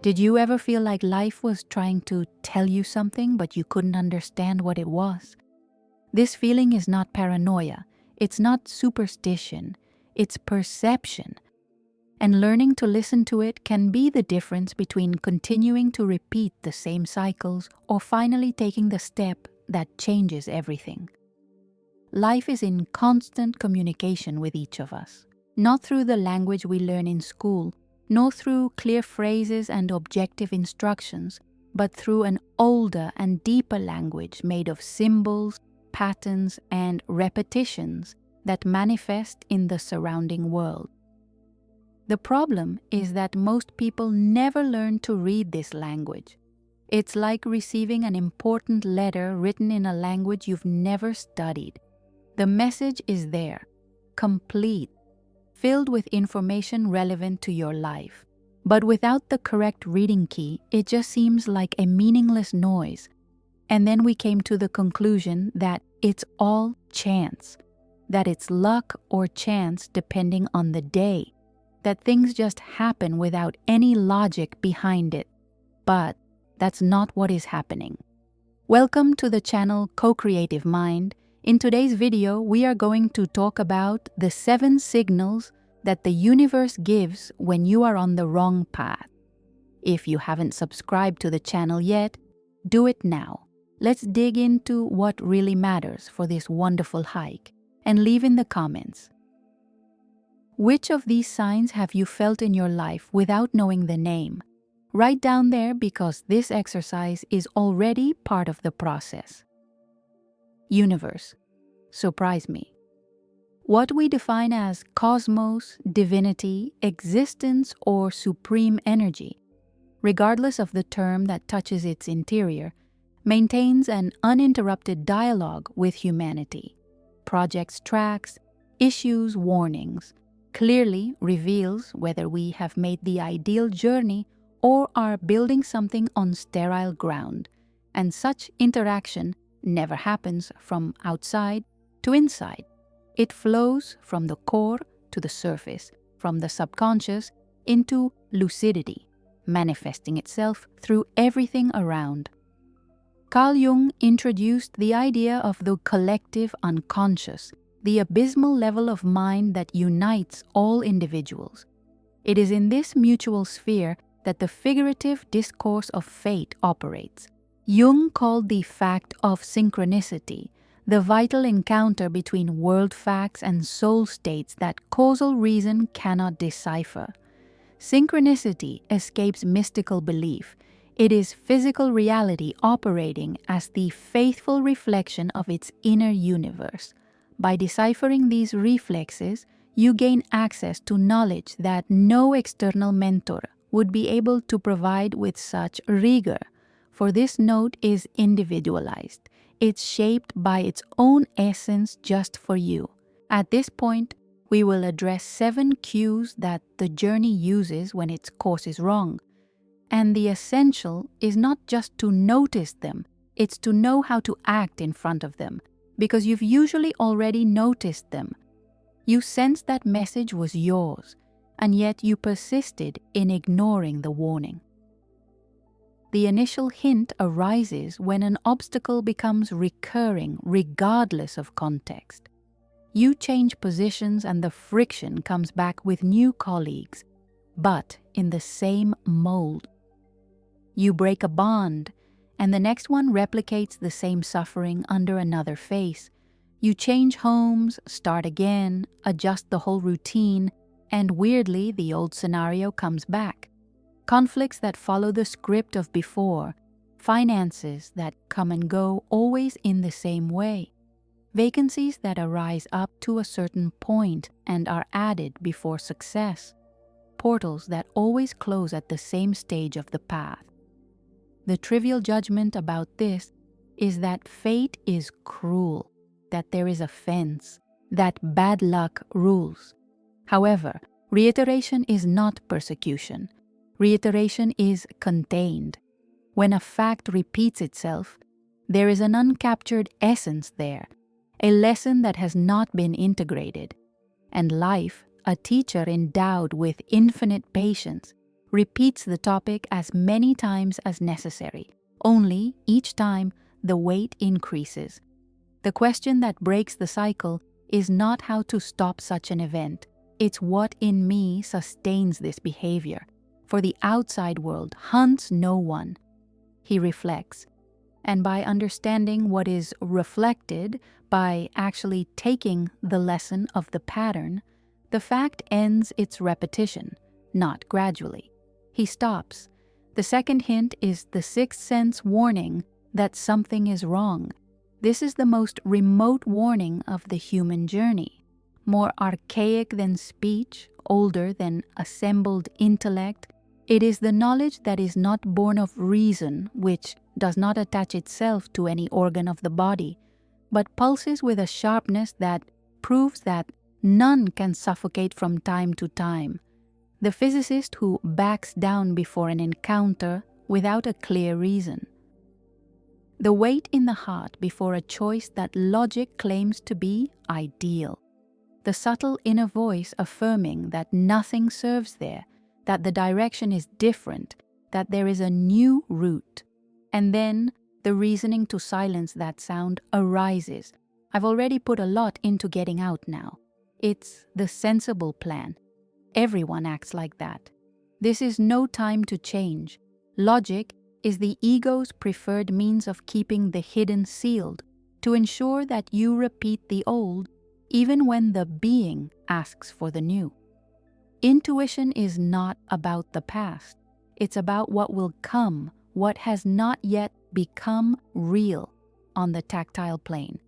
Did you ever feel like life was trying to tell you something but you couldn't understand what it was? This feeling is not paranoia, it's not superstition, it's perception. And learning to listen to it can be the difference between continuing to repeat the same cycles or finally taking the step that changes everything. Life is in constant communication with each of us, not through the language we learn in school, nor through clear phrases and objective instructions, but through an older and deeper language made of symbols, patterns, and repetitions that manifest in the surrounding world. The problem is that most people never learn to read this language. It's like receiving an important letter written in a language you've never studied. The message is there, complete, filled with information relevant to your life. But without the correct reading key, it just seems like a meaningless noise. And then we came to the conclusion that it's all chance, that it's luck or chance depending on the day, that things just happen without any logic behind it. But that's not what is happening. Welcome to the channel Co-Creative Mind. In today's video, we are going to talk about the 7 signals that the universe gives when you are on the wrong path. If you haven't subscribed to the channel yet, do it now. Let's dig into what really matters for this wonderful hike and leave in the comments. Which of these signs have you felt in your life without knowing the name? Write down there because this exercise is already part of the process. Universe. Surprise me. What we define as cosmos, divinity, existence, or supreme energy, regardless of the term that touches its interior, maintains an uninterrupted dialogue with humanity, projects tracks, issues warnings, clearly reveals whether we have made the ideal journey or are building something on sterile ground, and such interaction never happens from outside to inside. It flows from the core to the surface, from the subconscious into lucidity, manifesting itself through everything around. Carl Jung introduced the idea of the collective unconscious, the abysmal level of mind that unites all individuals. It is in this mutual sphere that the figurative discourse of fate operates. Jung called the fact of synchronicity the vital encounter between world facts and soul states that causal reason cannot decipher. Synchronicity escapes mystical belief. It is physical reality operating as the faithful reflection of its inner universe. By deciphering these reflexes, you gain access to knowledge that no external mentor would be able to provide with such rigor, for this note is individualized. It's shaped by its own essence just for you. At this point, we will address 7 cues that the journey uses when its course is wrong. And the essential is not just to notice them, it's to know how to act in front of them, because you've usually already noticed them. You sensed that message was yours, and yet you persisted in ignoring the warning. The initial hint arises when an obstacle becomes recurring regardless of context. You change positions and the friction comes back with new colleagues, but in the same mold. You break a bond, and the next one replicates the same suffering under another face. You change homes, start again, adjust the whole routine, and weirdly the old scenario comes back. Conflicts that follow the script of before, finances that come and go always in the same way, vacancies that arise up to a certain point and are added before success, portals that always close at the same stage of the path. The trivial judgment about this is that fate is cruel, that there is a fence, that bad luck rules. However, reiteration is not persecution. Reiteration is contained. When a fact repeats itself, there is an uncaptured essence there, a lesson that has not been integrated. And life, a teacher endowed with infinite patience, repeats the topic as many times as necessary. Only, each time, the weight increases. The question that breaks the cycle is not how to stop such an event. It's what in me sustains this behavior. For the outside world hunts no one. He reflects. And by understanding what is reflected, by actually taking the lesson of the pattern, the fact ends its repetition, not gradually. He stops. The second hint is the sixth sense warning that something is wrong. This is the most remote warning of the human journey. More archaic than speech, older than assembled intellect, it is the knowledge that is not born of reason, which does not attach itself to any organ of the body, but pulses with a sharpness that proves that none can suffocate from time to time. The physicist who backs down before an encounter without a clear reason. The weight in the heart before a choice that logic claims to be ideal. The subtle inner voice affirming that nothing serves there, that the direction is different, that there is a new route. And then the reasoning to silence that sound arises. I've already put a lot into getting out now. It's the sensible plan. Everyone acts like that. This is no time to change. Logic is the ego's preferred means of keeping the hidden sealed, to ensure that you repeat the old, even when the being asks for the new. Intuition is not about the past. It's about what will come, what has not yet become real on the tactile plane.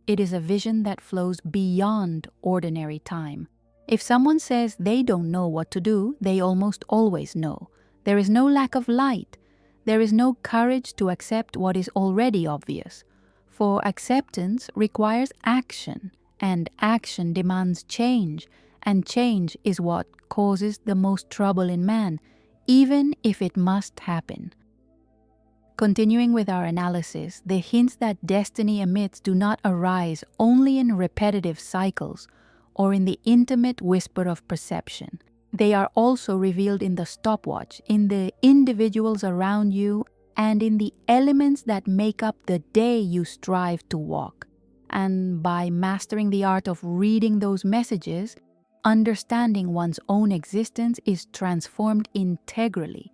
It is a vision that flows beyond ordinary time. If someone says they don't know what to do, they almost always know. There is no lack of light. There is no courage to accept what is already obvious. For acceptance requires action, and action demands change, and change is what causes the most trouble in man, even if it must happen. Continuing with our analysis, the hints that destiny emits do not arise only in repetitive cycles or in the intimate whisper of perception. They are also revealed in the stopwatch, in the individuals around you, and in the elements that make up the day you strive to walk. And by mastering the art of reading those messages, understanding one's own existence is transformed integrally.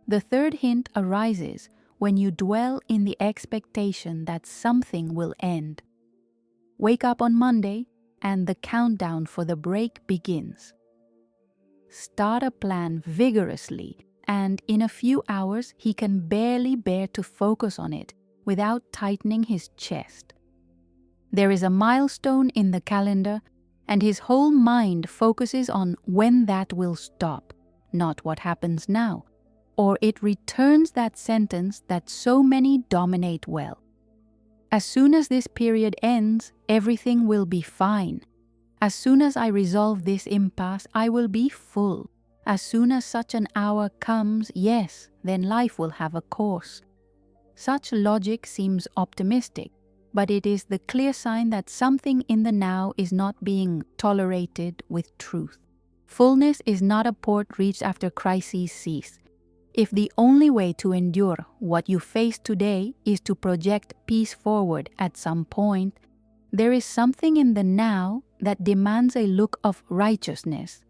The third hint arises when you dwell in the expectation that something will end. Wake up on Monday, and the countdown for the break begins. Start a plan vigorously, and in a few hours he can barely bear to focus on it without tightening his chest. There is a milestone in the calendar, and his whole mind focuses on when that will stop, not what happens now, or it returns that sentence that so many dominate well. As soon as this period ends, everything will be fine. As soon as I resolve this impasse, I will be full. As soon as such an hour comes, yes, then life will have a course. Such logic seems optimistic, but it is the clear sign that something in the now is not being tolerated with truth. Fullness is not a port reached after crises cease. If the only way to endure what you face today is to project peace forward at some point, there is something in the now that demands a look of righteousness,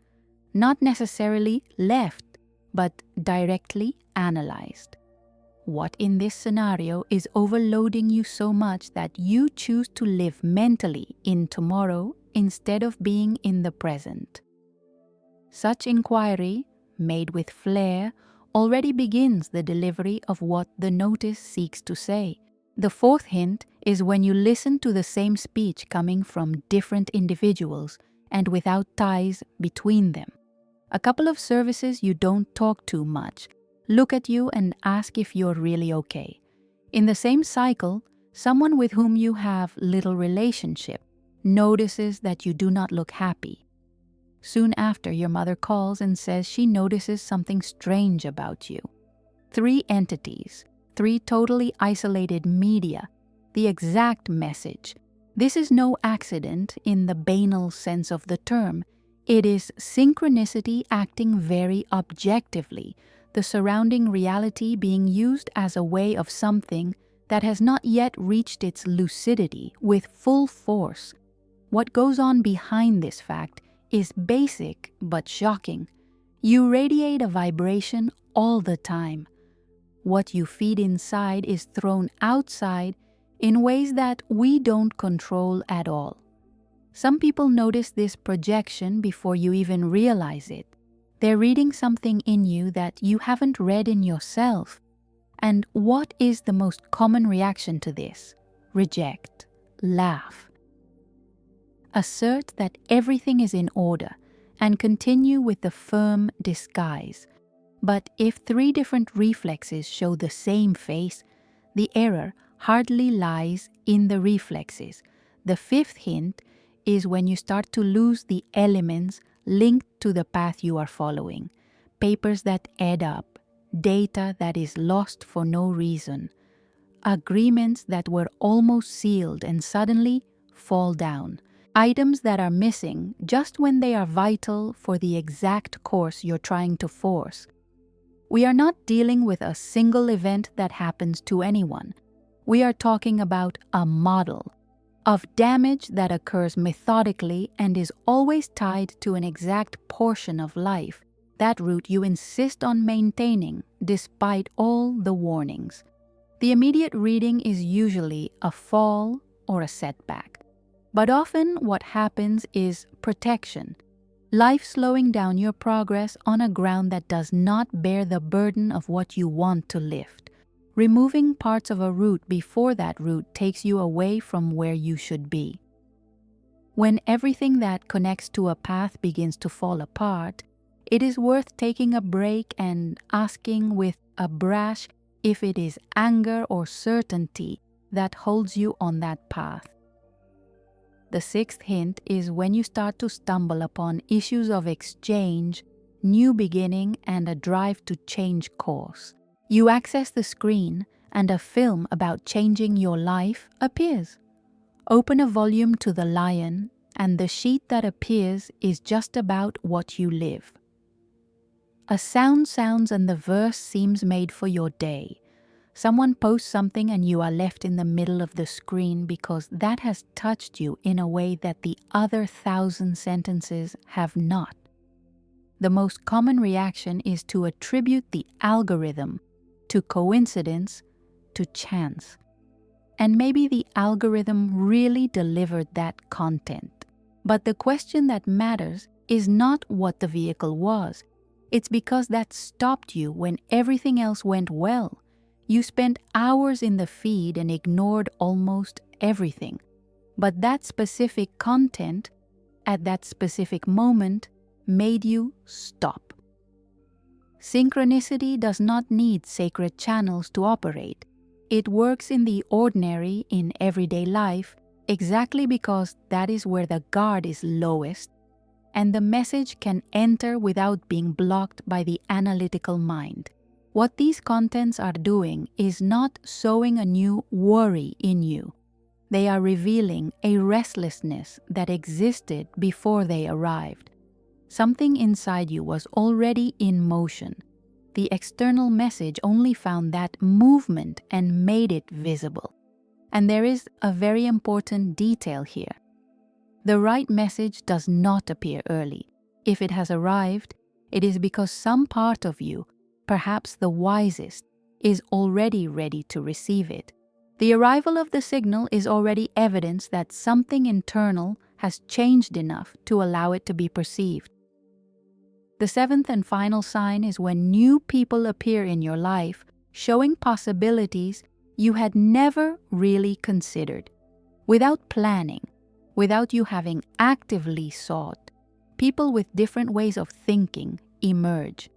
not necessarily left, but directly analyzed. What in this scenario is overloading you so much that you choose to live mentally in tomorrow instead of being in the present? Such inquiry, made with flair, already begins the delivery of what the notice seeks to say. The fourth hint is when you listen to the same speech coming from different individuals and without ties between them. A couple of services you don't talk to much, look at you and ask if you're really okay. In the same cycle, someone with whom you have little relationship notices that you do not look happy. Soon after, your mother calls and says she notices something strange about you. 3 entities, 3 totally isolated media, the exact message. This is no accident in the banal sense of the term. It is synchronicity acting very objectively, the surrounding reality being used as a way of something that has not yet reached its lucidity with full force. What goes on behind this fact is basic but shocking. You radiate a vibration all the time. What you feed inside is thrown outside in ways that we don't control at all. Some people notice this projection before you even realize it. They're reading something in you that you haven't read in yourself. And what is the most common reaction to this? Reject, laugh. Assert that everything is in order and continue with the firm disguise. But if 3 different reflexes show the same face, the error hardly lies in the reflexes. The 5th hint is when you start to lose the elements linked to the path you are following. Papers that add up, data that is lost for no reason, agreements that were almost sealed and suddenly fall down, items that are missing just when they are vital for the exact course you're trying to force. We are not dealing with a single event that happens to anyone. We are talking about a model of damage that occurs methodically and is always tied to an exact portion of life, that route you insist on maintaining despite all the warnings. The immediate reading is usually a fall or a setback. But often what happens is protection. Life slowing down your progress on a ground that does not bear the burden of what you want to lift. Removing parts of a route before that route takes you away from where you should be. When everything that connects to a path begins to fall apart, it is worth taking a break and asking with a brash if it is anger or certainty that holds you on that path. The 6th hint is when you start to stumble upon issues of exchange, new beginning, and a drive to change course. You access the screen and a film about changing your life appears. Open a volume to the lion and the sheet that appears is just about what you live. A sound sounds and the verse seems made for your day. Someone posts something and you are left in the middle of the screen because that has touched you in a way that the other 1,000 sentences have not. The most common reaction is to attribute the algorithm to coincidence, to chance. And maybe the algorithm really delivered that content. But the question that matters is not what the vehicle was. It's because that stopped you when everything else went well. You spent hours in the feed and ignored almost everything. But that specific content, at that specific moment, made you stop. Synchronicity does not need sacred channels to operate. It works in the ordinary, in everyday life, exactly because that is where the guard is lowest, and the message can enter without being blocked by the analytical mind. What these contents are doing is not sowing a new worry in you. They are revealing a restlessness that existed before they arrived. Something inside you was already in motion. The external message only found that movement and made it visible. And there is a very important detail here. The right message does not appear early. If it has arrived, it is because some part of you, perhaps the wisest, is already ready to receive it. The arrival of the signal is already evidence that something internal has changed enough to allow it to be perceived. The 7th and final sign is when new people appear in your life, showing possibilities you had never really considered. Without planning, without you having actively sought, people with different ways of thinking emerge,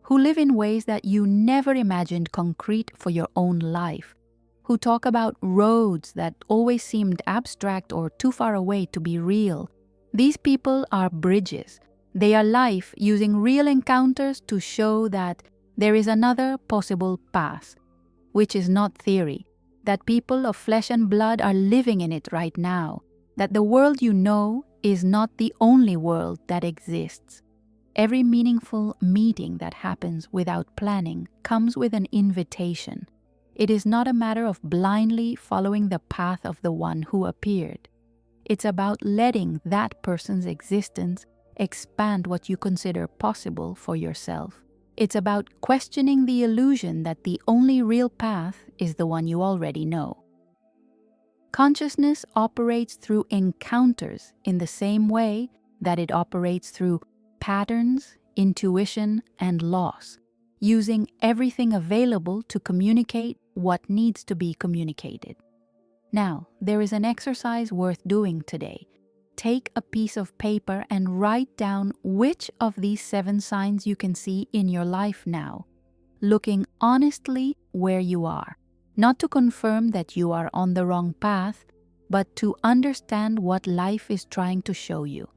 who live in ways that you never imagined concrete for your own life, who talk about roads that always seemed abstract or too far away to be real. These people are bridges. They are life using real encounters to show that there is another possible path, which is not theory, that people of flesh and blood are living in it right now, that the world you know is not the only world that exists. Every meaningful meeting that happens without planning comes with an invitation. It is not a matter of blindly following the path of the one who appeared. It's about letting that person's existence expand what you consider possible for yourself. It's about questioning the illusion that the only real path is the one you already know. Consciousness operates through encounters in the same way that it operates through patterns, intuition, and loss, using everything available to communicate what needs to be communicated. Now, there is an exercise worth doing today. Take a piece of paper and write down which of these 7 signs you can see in your life now, looking honestly where you are, not to confirm that you are on the wrong path, but to understand what life is trying to show you.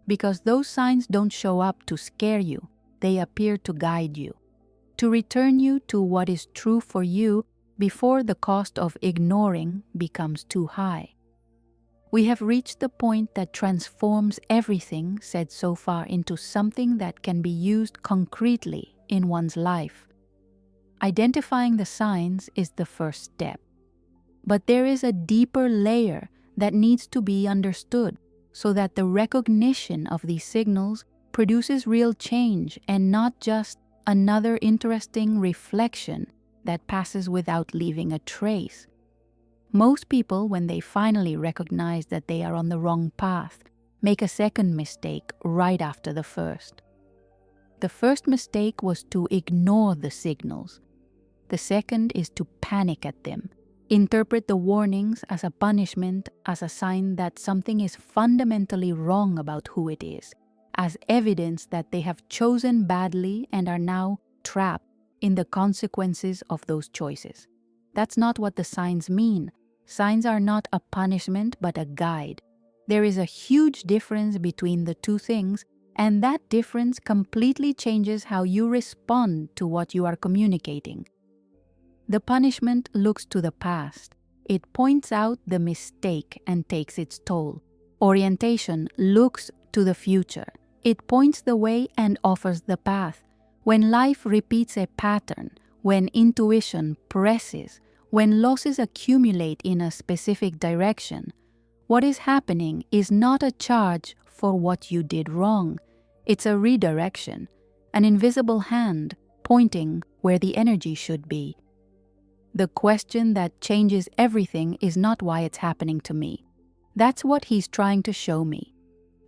Because those signs don't show up to scare you, they appear to guide you, to return you to what is true for you before the cost of ignoring becomes too high. We have reached the point that transforms everything said so far into something that can be used concretely in one's life. Identifying the signs is the first step. But there is a deeper layer that needs to be understood so that the recognition of these signals produces real change and not just another interesting reflection that passes without leaving a trace. Most people, when they finally recognize that they are on the wrong path, make a second mistake right after the first. The first mistake was to ignore the signals. The second is to panic at them, interpret the warnings as a punishment, as a sign that something is fundamentally wrong about who it is, as evidence that they have chosen badly and are now trapped in the consequences of those choices. That's not what the signs mean. Signs are not a punishment but a guide. There is a huge difference between the two things, and that difference completely changes how you respond to what you are communicating. The punishment looks to the past. It points out the mistake and takes its toll. Orientation looks to the future. It points the way and offers the path. When life repeats a pattern, when intuition presses, when losses accumulate in a specific direction, what is happening is not a charge for what you did wrong. It's a redirection, an invisible hand pointing where the energy should be. The question that changes everything is not why it's happening to me. That's what he's trying to show me.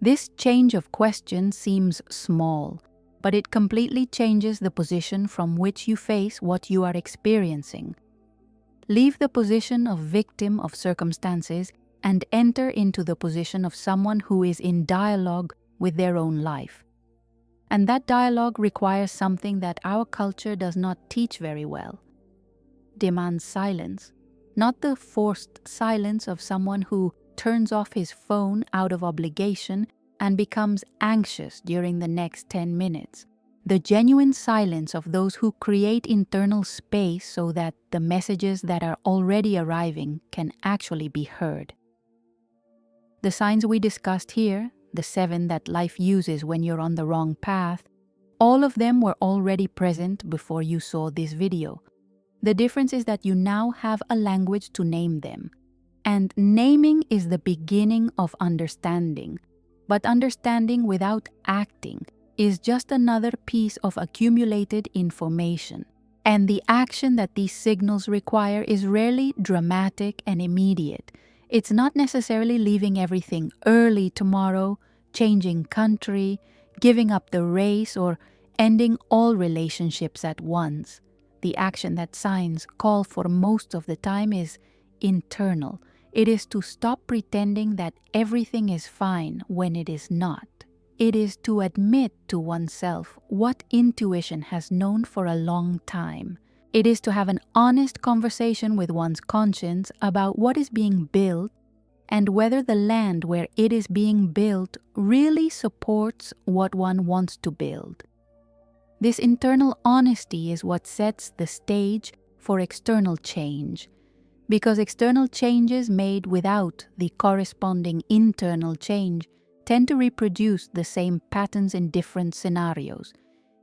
This change of question seems small, but it completely changes the position from which you face what you are experiencing. Leave the position of victim of circumstances and enter into the position of someone who is in dialogue with their own life. And that dialogue requires something that our culture does not teach very well. Demands silence, not the forced silence of someone who turns off his phone out of obligation and becomes anxious during the next 10 minutes. The genuine silence of those who create internal space so that the messages that are already arriving can actually be heard. The signs we discussed here, the 7 that life uses when you're on the wrong path, all of them were already present before you saw this video. The difference is that you now have a language to name them. And naming is the beginning of understanding. But understanding without acting is just another piece of accumulated information. And the action that these signals require is rarely dramatic and immediate. It's not necessarily leaving everything early tomorrow, changing country, giving up the race, or ending all relationships at once. The action that signs call for most of the time is internal. It is to stop pretending that everything is fine when it is not. It is to admit to oneself what intuition has known for a long time. It is to have an honest conversation with one's conscience about what is being built and whether the land where it is being built really supports what one wants to build. This internal honesty is what sets the stage for external change, because external changes made without the corresponding internal change tend to reproduce the same patterns in different scenarios.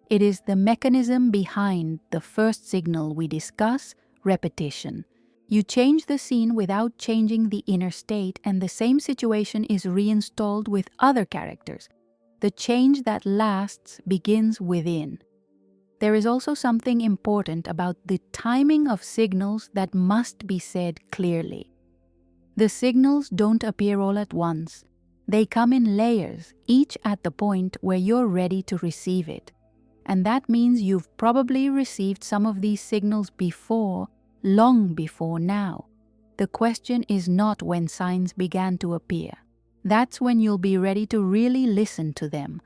It is the mechanism behind the first signal we discuss, repetition. You change the scene without changing the inner state, and the same situation is reinstalled with other characters. The change that lasts begins within. There is also something important about the timing of signals that must be said clearly. The signals don't appear all at once. They come in layers, each at the point where you're ready to receive it. And that means you've probably received some of these signals before, long before now. The question is not when signs began to appear. That's when you'll be ready to really listen to them,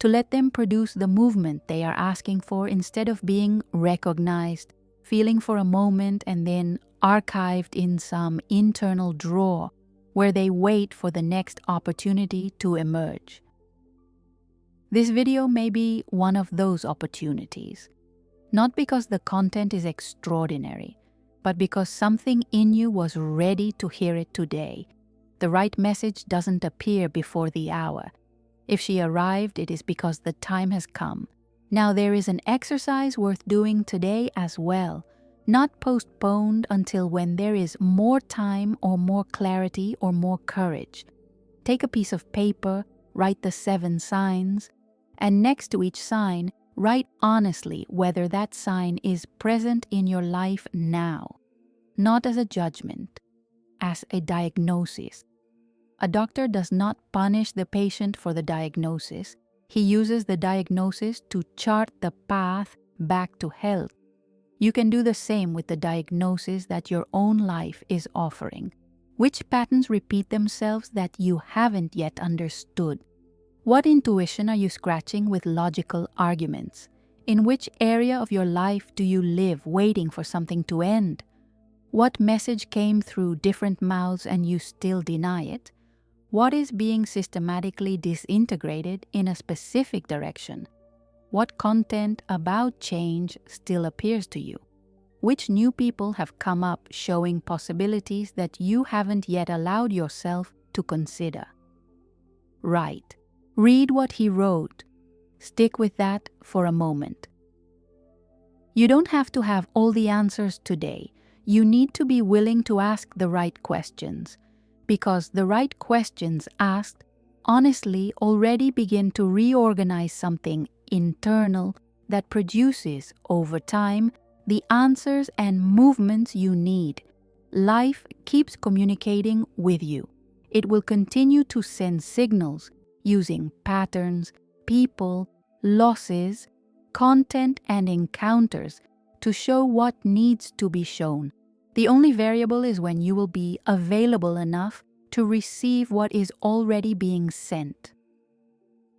to let them produce the movement they are asking for instead of being recognized, feeling for a moment and then archived in some internal drawer where they wait for the next opportunity to emerge. This video may be one of those opportunities, not because the content is extraordinary, but because something in you was ready to hear it today. The right message doesn't appear before the hour. If she arrived, it is because the time has come. Now there is an exercise worth doing today as well, not postponed until when there is more time or more clarity or more courage. Take a piece of paper, write the 7 signs, and next to each sign, write honestly whether that sign is present in your life now, not as a judgment, as a diagnosis. A doctor does not punish the patient for the diagnosis. He uses the diagnosis to chart the path back to health. You can do the same with the diagnosis that your own life is offering. Which patterns repeat themselves that you haven't yet understood? What intuition are you scratching with logical arguments? In which area of your life do you live waiting for something to end? What message came through different mouths and you still deny it? What is being systematically disintegrated in a specific direction? What content about change still appears to you? Which new people have come up showing possibilities that you haven't yet allowed yourself to consider? Right. Read what he wrote. Stick with that for a moment. You don't have to have all the answers today. You need to be willing to ask the right questions, because the right questions asked honestly already begin to reorganize something internal that produces, over time, the answers and movements you need. Life keeps communicating with you. It will continue to send signals using patterns, people, losses, content, and encounters to show what needs to be shown. The only variable is when you will be available enough to receive what is already being sent.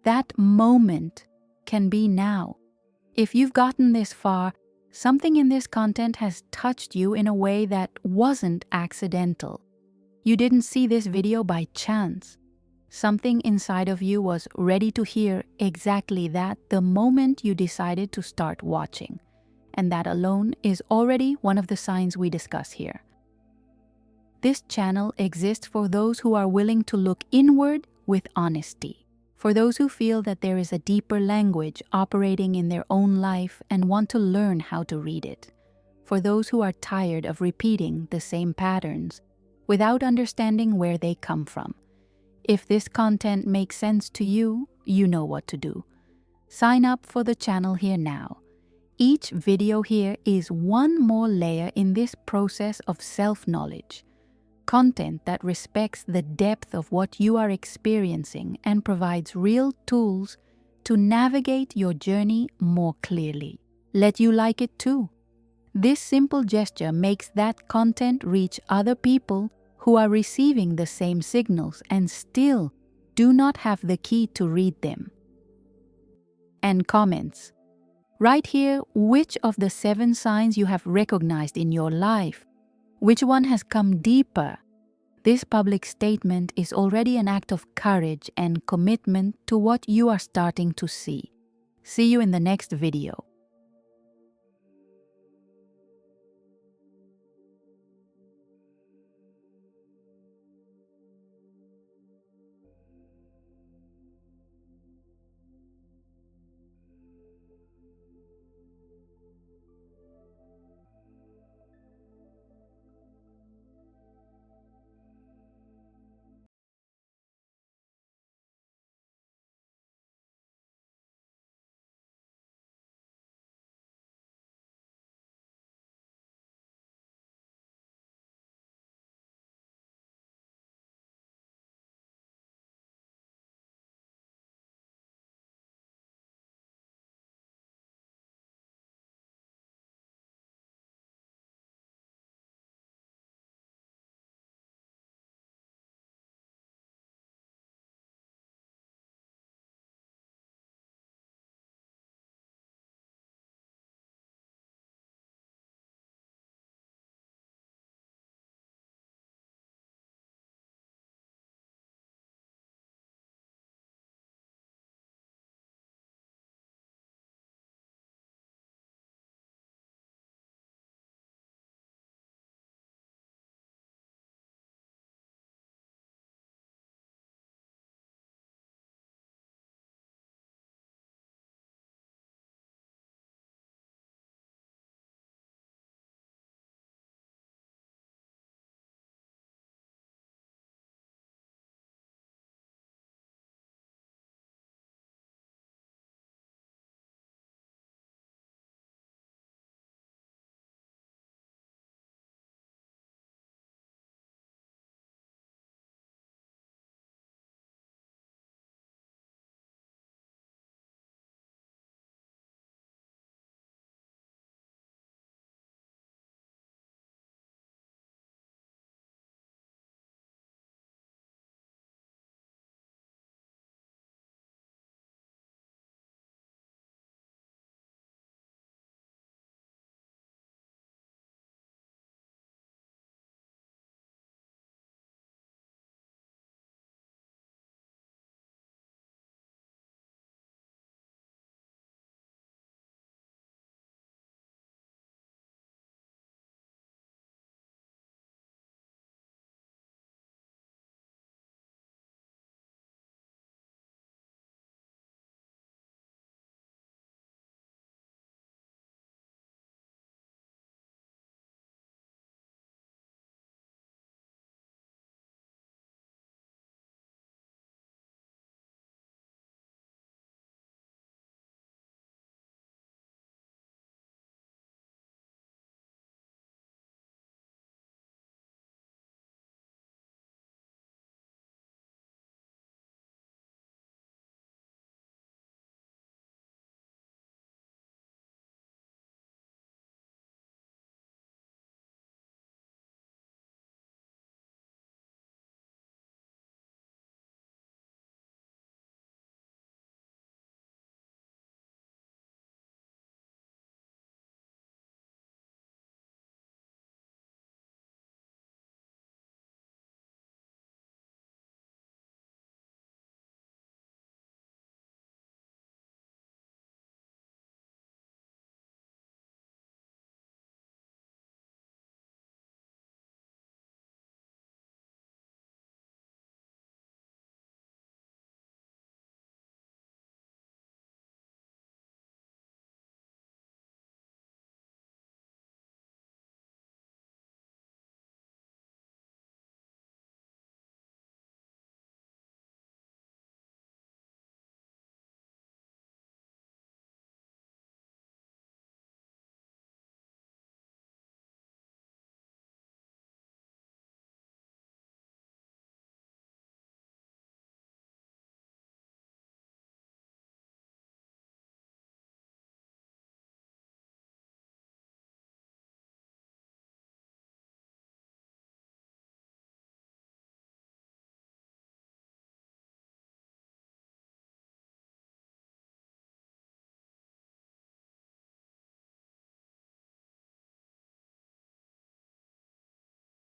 That moment can be now. If you've gotten this far, something in this content has touched you in a way that wasn't accidental. You didn't see this video by chance. Something inside of you was ready to hear exactly that the moment you decided to start watching. And that alone is already one of the signs we discuss here. This channel exists for those who are willing to look inward with honesty, for those who feel that there is a deeper language operating in their own life and want to learn how to read it, for those who are tired of repeating the same patterns without understanding where they come from. If this content makes sense to you, you know what to do. Sign up for the channel here now. Each video here is one more layer in this process of self-knowledge. Content that respects the depth of what you are experiencing and provides real tools to navigate your journey more clearly. Let you like it too. This simple gesture makes that content reach other people who are receiving the same signals and still do not have the key to read them. And comments. Write here which of the 7 signs you have recognized in your life. Which one has come deeper? This public statement is already an act of courage and commitment to what you are starting to see. See you in the next video.